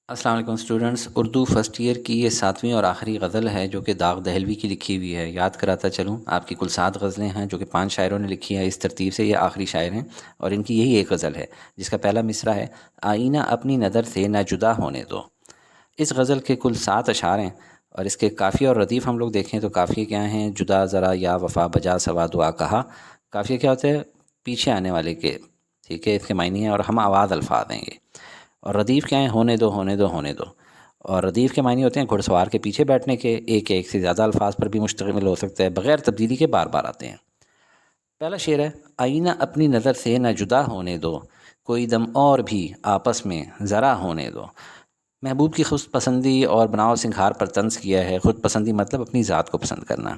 السلام علیکم students, Urdu first year کی یہ 7ویں اور آخری غزل ہے جو کہ داغ دہلوی کی لکھی ہوئی ہے۔ یاد کراتا چلوں، آپ کی کل 7 غزلیں ہیں جو کہ 5 شاعروں نے لکھی ہیں۔ اس ترتیب سے یہ آخری شاعر ہیں اور ان کی یہی ایک غزل ہے جس کا پہلا مصرع ہے، آئینہ اپنی نظر سے نہ جدا ہونے دو۔ اس غزل کے کل 7 اشعار ہیں اور اس کے قافیہ اور ردیف ہم لوگ دیکھیں تو قافیے کیا ہیں؟ جدا ذرا یا وفا بجا سوا دعا کہا۔ قافیہ کیا ہوتا ہے؟ پیچھے آنے والے کے، ٹھیک ہے، اس کے معنی ہیں اور ہم آواز الفاظ دیں گے۔ اور ردیف کیا ہے؟ ہونے دو ہونے دو ہونے دو۔ اور ردیف کے معنی ہوتے ہیں گھڑ سوار کے پیچھے بیٹھنے کے، ایک یا ایک سے زیادہ الفاظ پر بھی مشتمل ہو سکتا ہے، بغیر تبدیلی کے بار بار آتے ہیں۔ پہلا شعر ہے، آئینہ اپنی نظر سے نہ جدا ہونے دو، کوئی دم اور بھی آپس میں ذرا ہونے دو۔ محبوب کی خود پسندی اور بناؤ سنگھار پر طنز کیا ہے۔ خود پسندی مطلب اپنی ذات کو پسند کرنا۔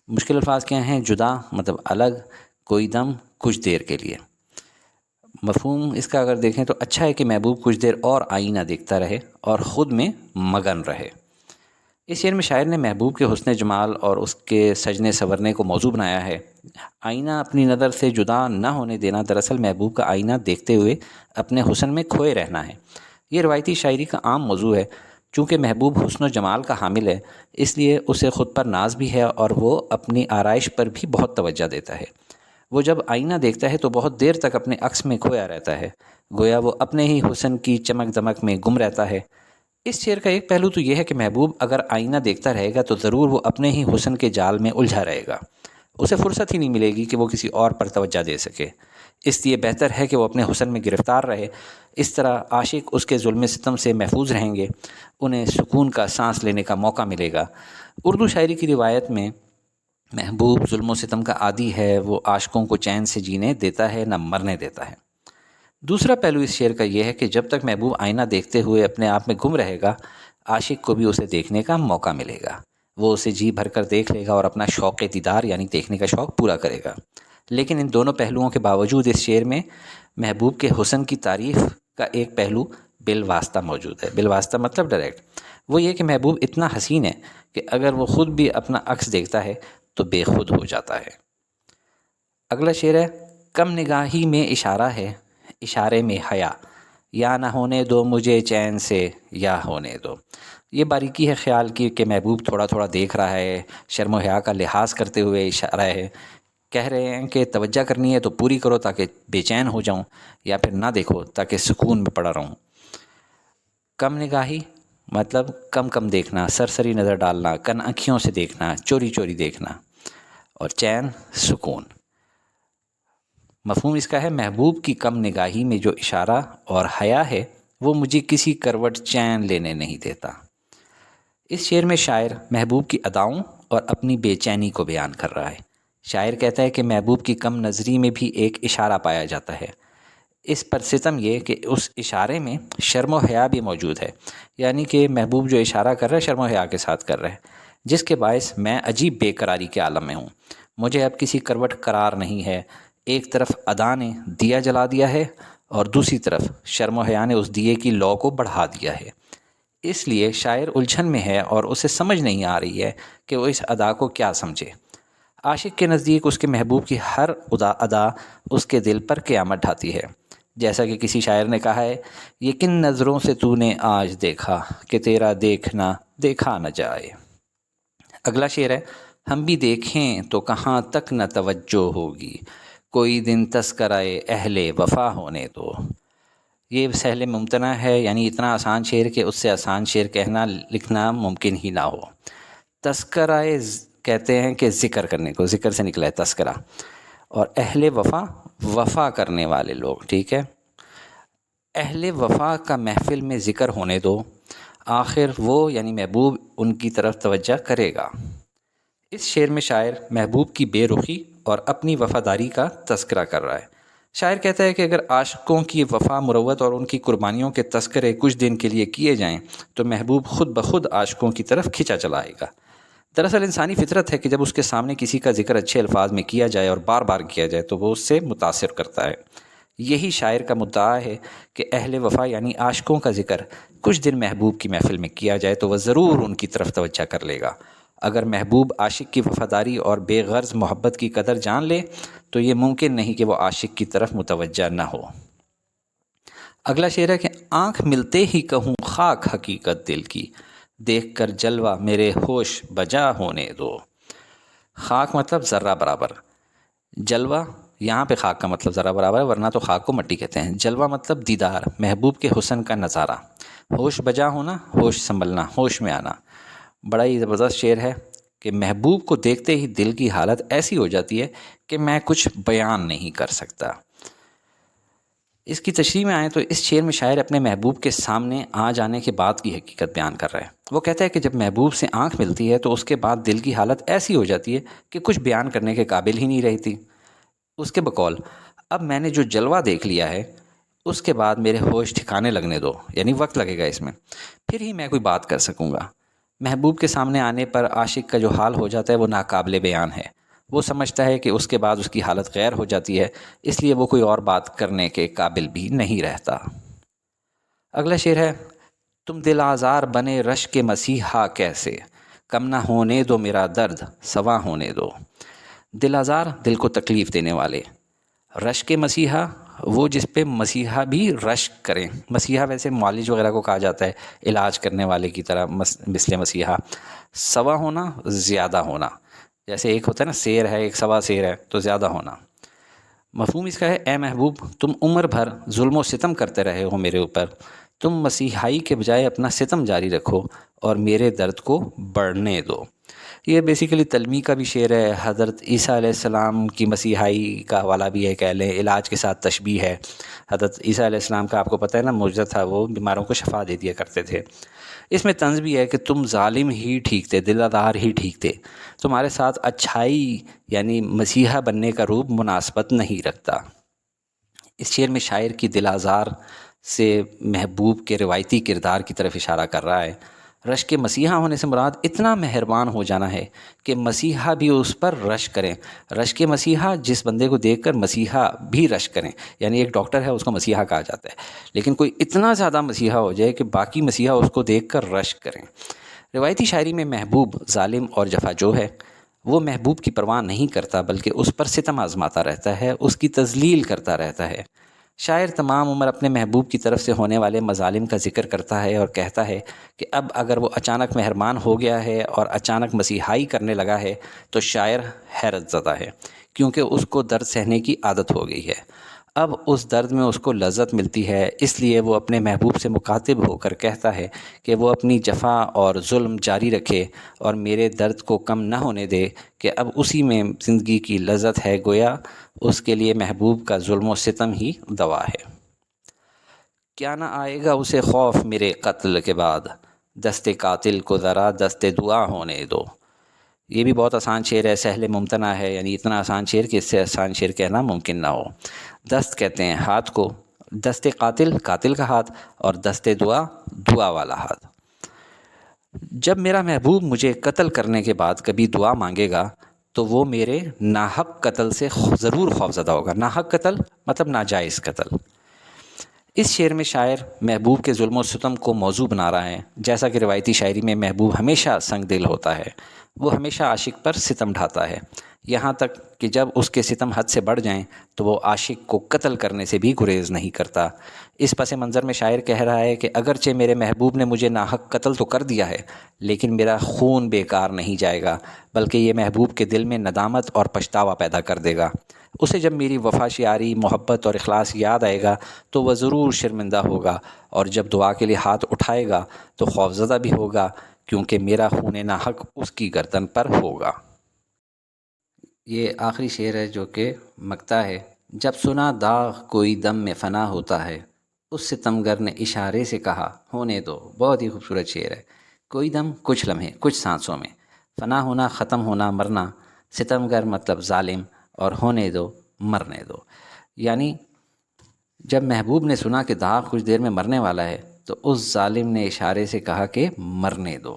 مشکل الفاظ کیا ہیں؟ جدا مطلب الگ، کوئی دم کچھ دیر کے لیے۔ مفہوم اس کا اگر دیکھیں تو اچھا ہے کہ محبوب کچھ دیر اور آئینہ دیکھتا رہے اور خود میں مگن رہے۔ اس شعر میں شاعر نے محبوب کے حسن جمال اور اس کے سجنے سنورنے کو موضوع بنایا ہے۔ آئینہ اپنی نظر سے جدا نہ ہونے دینا دراصل محبوب کا آئینہ دیکھتے ہوئے اپنے حسن میں کھوئے رہنا ہے۔ یہ روایتی شاعری کا عام موضوع ہے۔ چونکہ محبوب حسن و جمال کا حامل ہے، اس لیے اسے خود پر ناز بھی ہے اور وہ اپنی آرائش پر بھی بہت توجہ دیتا ہے۔ وہ جب آئینہ دیکھتا ہے تو بہت دیر تک اپنے عکس میں کھویا رہتا ہے، گویا وہ اپنے ہی حسن کی چمک دمک میں گم رہتا ہے۔ اس شعر کا ایک پہلو تو یہ ہے کہ محبوب اگر آئینہ دیکھتا رہے گا تو ضرور وہ اپنے ہی حسن کے جال میں الجھا رہے گا، اسے فرصت ہی نہیں ملے گی کہ وہ کسی اور پر توجہ دے سکے۔ اس لیے بہتر ہے کہ وہ اپنے حسن میں گرفتار رہے۔ اس طرح عاشق اس کے ظلم ستم سے محفوظ رہیں گے، انہیں سکون کا سانس لینے کا موقع ملے گا۔ اردو شاعری کی روایت میں محبوب ظلم و ستم کا عادی ہے، وہ عاشقوں کو چین سے جینے دیتا ہے نہ مرنے دیتا ہے۔ دوسرا پہلو اس شعر کا یہ ہے کہ جب تک محبوب آئینہ دیکھتے ہوئے اپنے آپ میں گم رہے گا، عاشق کو بھی اسے دیکھنے کا موقع ملے گا، وہ اسے جی بھر کر دیکھ لے گا اور اپنا شوق دیدار یعنی دیکھنے کا شوق پورا کرے گا۔ لیکن ان دونوں پہلوؤں کے باوجود اس شعر میں محبوب کے حسن کی تعریف کا ایک پہلو بالواسطہ موجود ہے۔ بالواسطہ مطلب ڈائریکٹ، وہ یہ کہ محبوب اتنا حسین ہے کہ اگر وہ خود بھی اپنا عکس دیکھتا ہے تو بے خود ہو جاتا ہے۔ اگلا شعر ہے، کم نگاہی میں اشارہ ہے، اشارے میں حیا، یا نہ ہونے دو مجھے چین سے یا ہونے دو۔ یہ باریکی ہے خیال کی کہ محبوب تھوڑا تھوڑا دیکھ رہا ہے، شرم و حیا کا لحاظ کرتے ہوئے اشارہ ہے، کہہ رہے ہیں کہ توجہ کرنی ہے تو پوری کرو تاکہ بے چین ہو جاؤں، یا پھر نہ دیکھو تاکہ سکون میں پڑا رہوں۔ کم نگاہی مطلب کم کم دیکھنا، سرسری نظر ڈالنا، کن آنکھیوں سے دیکھنا، چوری چوری دیکھنا، اور چین سکون۔ مفہوم اس کا ہے، محبوب کی کم نگاہی میں جو اشارہ اور حیا ہے وہ مجھے کسی کروٹ چین لینے نہیں دیتا۔ اس شعر میں شاعر محبوب کی اداؤں اور اپنی بے چینی کو بیان کر رہا ہے۔ شاعر کہتا ہے کہ محبوب کی کم نظری میں بھی ایک اشارہ پایا جاتا ہے، اس پر ستم یہ کہ اس اشارے میں شرم و حیا بھی موجود ہے، یعنی کہ محبوب جو اشارہ کر رہا ہے شرم و حیا کے ساتھ کر رہا ہے، جس کے باعث میں عجیب بے قراری کے عالم میں ہوں، مجھے اب کسی کروٹ قرار نہیں ہے۔ ایک طرف ادا نے دیا جلا دیا ہے اور دوسری طرف شرم و حیا نے اس دیے کی لو کو بڑھا دیا ہے۔ اس لیے شاعر الجھن میں ہے اور اسے سمجھ نہیں آ رہی ہے کہ وہ اس ادا کو کیا سمجھے۔ عاشق کے نزدیک اس کے محبوب کی ہر ادا اس کے دل پر قیامت ڈھاتی ہے، جیسا کہ کسی شاعر نے کہا ہے، یہ کن نظروں سے تو نے آج دیکھا کہ تیرا دیکھنا دیکھا نہ جائے۔ اگلا شعر ہے، ہم بھی دیکھیں تو کہاں تک نہ توجہ ہوگی، کوئی دن تذکرہ اہل وفا ہونے دو۔ یہ سہل ممتنع ہے، یعنی اتنا آسان شعر کہ اس سے آسان شعر کہنا لکھنا ممکن ہی نہ ہو۔ تذکرہ کہتے ہیں کہ ذکر کرنے کو، ذکر سے نکلا ہے تذکرہ، اور اہل وفا وفا کرنے والے لوگ، ٹھیک ہے۔ اہل وفا کا محفل میں ذکر ہونے دو، آخر وہ یعنی محبوب ان کی طرف توجہ کرے گا۔ اس شعر میں شاعر محبوب کی بے رخی اور اپنی وفاداری کا تذکرہ کر رہا ہے۔ شاعر کہتا ہے کہ اگر عاشقوں کی وفا مروت اور ان کی قربانیوں کے تذکرے کچھ دن کے لیے کیے جائیں تو محبوب خود بخود عاشقوں کی طرف کھینچا چلا آئے گا۔ دراصل انسانی فطرت ہے کہ جب اس کے سامنے کسی کا ذکر اچھے الفاظ میں کیا جائے اور بار بار کیا جائے تو وہ اس سے متاثر کرتا ہے۔ یہی شاعر کا مدعا ہے کہ اہل وفا یعنی عاشقوں کا ذکر کچھ دن محبوب کی محفل میں کیا جائے تو وہ ضرور ان کی طرف توجہ کر لے گا۔ اگر محبوب عاشق کی وفاداری اور بے غرض محبت کی قدر جان لے تو یہ ممکن نہیں کہ وہ عاشق کی طرف متوجہ نہ ہو۔ اگلا شعر ہے کہ آنکھ ملتے ہی کہوں خاک حقیقت دل کی، دیکھ کر جلوہ میرے ہوش بجا ہونے دو۔ خاک مطلب ذرہ برابر، جلوہ یہاں پہ خاک کا مطلب ذرہ برابر ہے، ورنہ تو خاک کو مٹی کہتے ہیں۔ جلوہ مطلب دیدار، محبوب کے حسن کا نظارہ۔ ہوش بجا ہونا، ہوش سنبھلنا، ہوش میں آنا۔ بڑا ہی زبردست شعر ہے کہ محبوب کو دیکھتے ہی دل کی حالت ایسی ہو جاتی ہے کہ میں کچھ بیان نہیں کر سکتا۔ اس کی تشریح میں آئیں تو اس شعر میں شاعر اپنے محبوب کے سامنے آ جانے کے بعد کی حقیقت بیان کر رہا ہے۔ وہ کہتا ہے کہ جب محبوب سے آنکھ ملتی ہے تو اس کے بعد دل کی حالت ایسی ہو جاتی ہے کہ کچھ بیان کرنے کے قابل ہی نہیں رہتی۔ اس کے بقول اب میں نے جو جلوہ دیکھ لیا ہے اس کے بعد میرے ہوش ٹھکانے لگنے دو، یعنی وقت لگے گا اس میں، پھر ہی میں کوئی بات کر سکوں گا۔ محبوب کے سامنے آنے پر عاشق کا جو حال ہو جاتا ہے وہ ناقابل بیان ہے۔ وہ سمجھتا ہے کہ اس کے بعد اس کی حالت غیر ہو جاتی ہے، اس لیے وہ کوئی اور بات کرنے کے قابل بھی نہیں رہتا۔ اگلا شعر ہے، تم دل آزار بنے رشک کے مسیحا کیسے، کم نہ ہونے دو میرا درد سوا ہونے دو۔ دل آزار، دل کو تکلیف دینے والے، رشک کے مسیحا، وہ جس پہ مسیحا بھی رشک کریں۔ مسیحا ویسے معالج وغیرہ کو کہا جاتا ہے، علاج کرنے والے کی طرح مثل مسیحا۔ سوا ہونا، زیادہ ہونا، جیسے ایک ہوتا ہے نا سیر ہے، ایک سوا سیر ہے، تو زیادہ ہونا۔ مفہوم اس کا ہے، اے محبوب تم عمر بھر ظلم و ستم کرتے رہے ہو میرے اوپر، تم مسیحائی کے بجائے اپنا ستم جاری رکھو اور میرے درد کو بڑھنے دو۔ یہ بیسیکلی تلمی کا بھی شعر ہے، حضرت عیسیٰ علیہ السلام کی مسیحائی کا حوالہ بھی ہے، کہہ لیں علاج کے ساتھ تشبیہ ہے۔ حضرت عیسیٰ علیہ السلام کا آپ کو پتہ ہے نا معجزہ تھا، وہ بیماروں کو شفا دے دیا کرتے تھے۔ اس میں طنز بھی ہے کہ تم ظالم ہی ٹھیک تھے، دل آزار ہی ٹھیک تھے، تمہارے ساتھ اچھائی یعنی مسیحا بننے کا روپ مناسبت نہیں رکھتا۔ اس شعر میں شاعر کی دل آزار سے محبوب کے روایتی کردار کی طرف اشارہ کر رہا ہے۔ رشک مسیحا ہونے سے مراد اتنا مہربان ہو جانا ہے کہ مسیحا بھی اس پر رشک کریں۔ رشک مسیحا، جس بندے کو دیکھ کر مسیحا بھی رشک کریں، یعنی ایک ڈاکٹر ہے اس کو مسیحا کہا جاتا ہے، لیکن کوئی اتنا زیادہ مسیحا ہو جائے کہ باقی مسیحا اس کو دیکھ کر رشک کریں۔ روایتی شاعری میں محبوب ظالم اور جفاجو ہے، وہ محبوب کی پرواہ نہیں کرتا بلکہ اس پر ستم آزماتا رہتا ہے، اس کی تذلیل کرتا رہتا ہے۔ شاعر تمام عمر اپنے محبوب کی طرف سے ہونے والے مظالم کا ذکر کرتا ہے اور کہتا ہے کہ اب اگر وہ اچانک مہربان ہو گیا ہے اور اچانک مسیحائی کرنے لگا ہے تو شاعر حیرت زدہ ہے، کیونکہ اس کو درد سہنے کی عادت ہو گئی ہے۔ اب اس درد میں اس کو لذت ملتی ہے، اس لیے وہ اپنے محبوب سے مخاطب ہو کر کہتا ہے کہ وہ اپنی جفا اور ظلم جاری رکھے اور میرے درد کو کم نہ ہونے دے، کہ اب اسی میں زندگی کی لذت ہے، گویا اس کے لیے محبوب کا ظلم و ستم ہی دوا ہے۔ کیا نہ آئے گا اسے خوف میرے قتل کے بعد، دست قاتل کو ذرا دست دعا ہونے دو۔ یہ بھی بہت آسان شعر ہے، سہل ممتنع ہے، یعنی اتنا آسان شعر کہ اس سے آسان شعر کہنا ممکن نہ ہو۔ دست کہتے ہیں ہاتھ کو، دست قاتل قاتل کا ہاتھ، اور دست دعا دعا والا ہاتھ۔ جب میرا محبوب مجھے قتل کرنے کے بعد کبھی دعا مانگے گا تو وہ میرے ناحق قتل سے ضرور خوفزدہ ہوگا۔ ناحق قتل مطلب ناجائز قتل۔ اس شعر میں شاعر محبوب کے ظلم و ستم کو موضوع بنا رہا ہے۔ جیسا کہ روایتی شاعری میں محبوب ہمیشہ سنگ دل ہوتا ہے، وہ ہمیشہ عاشق پر ستم ڈھاتا ہے، یہاں تک کہ جب اس کے ستم حد سے بڑھ جائیں تو وہ عاشق کو قتل کرنے سے بھی گریز نہیں کرتا۔ اس پس منظر میں شاعر کہہ رہا ہے کہ اگرچہ میرے محبوب نے مجھے ناحق قتل تو کر دیا ہے، لیکن میرا خون بیکار نہیں جائے گا، بلکہ یہ محبوب کے دل میں ندامت اور پچھتاوا پیدا کر دے گا۔ اسے جب میری وفا شیاری، محبت اور اخلاص یاد آئے گا تو وہ ضرور شرمندہ ہوگا، اور جب دعا کے لیے ہاتھ اٹھائے گا تو خوفزدہ بھی ہوگا، کیونکہ میرا خون ناحق اس کی گردن پر ہوگا۔ یہ آخری شعر ہے جو کہ مقطع ہے۔ جب سنا داغ کوئی دم میں فنا ہوتا ہے، اس ستمگر نے اشارے سے کہا ہونے دو۔ بہت ہی خوبصورت شعر ہے۔ کوئی دم، کچھ لمحے، کچھ سانسوں میں، فنا ہونا، ختم ہونا، مرنا، ستمگر مطلب ظالم، اور ہونے دو مرنے دو۔ یعنی جب محبوب نے سنا کہ داغ کچھ دیر میں مرنے والا ہے تو اس ظالم نے اشارے سے کہا کہ مرنے دو،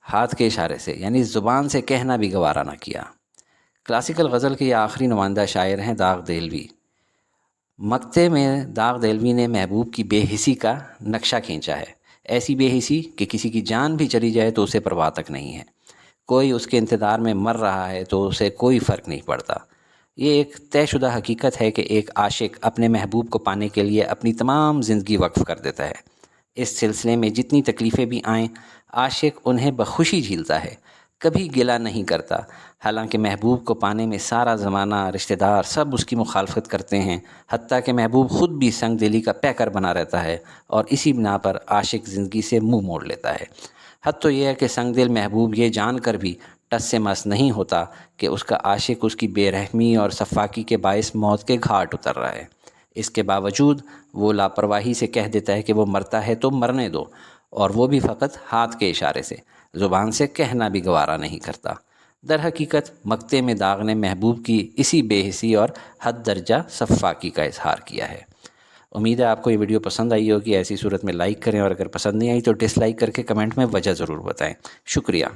ہاتھ کے اشارے سے، یعنی زبان سے کہنا بھی گوارا نہ کیا۔ کلاسیکل غزل کے یہ آخری نمائندہ شاعر ہیں داغ دہلوی۔ مقطع میں داغ دہلوی نے محبوب کی بے حسی کا نقشہ کھینچا ہے، ایسی بے حسی کہ کسی کی جان بھی چلی جائے تو اسے پرواہ تک نہیں ہے، کوئی اس کے انتظار میں مر رہا ہے تو اسے کوئی فرق نہیں پڑتا۔ یہ ایک طے شدہ حقیقت ہے کہ ایک عاشق اپنے محبوب کو پانے کے لیے اپنی تمام زندگی وقف کر دیتا ہے۔ اس سلسلے میں جتنی تکلیفیں بھی آئیں عاشق انہیں بخوشی جھیلتا ہے، کبھی گلہ نہیں کرتا، حالانکہ محبوب کو پانے میں سارا زمانہ، رشتہ دار سب اس کی مخالفت کرتے ہیں، حتیٰ کہ محبوب خود بھی سنگ دلی کا پیکر بنا رہتا ہے، اور اسی بنا پر عاشق زندگی سے منہ موڑ لیتا ہے۔ حد تو یہ ہے کہ سنگ دل محبوب یہ جان کر بھی ٹس سے مس نہیں ہوتا کہ اس کا عاشق اس کی بے رحمی اور سفاکی کے باعث موت کے گھاٹ اتر رہا ہے۔ اس کے باوجود وہ لاپرواہی سے کہہ دیتا ہے کہ وہ مرتا ہے تو مرنے دو، اور وہ بھی فقط ہاتھ کے اشارے سے، زبان سے کہنا بھی گوارا نہیں کرتا۔ در حقیقت مقطع میں داغ نے محبوب کی اسی بے حسی اور حد درجہ سفاکی کا اظہار کیا ہے۔ امید ہے آپ کو یہ ویڈیو پسند آئی ہوگی۔ ایسی صورت میں لائک کریں، اور اگر پسند نہیں آئی تو ڈس لائک کر کے کمنٹ میں وجہ ضرور بتائیں۔ شکریہ۔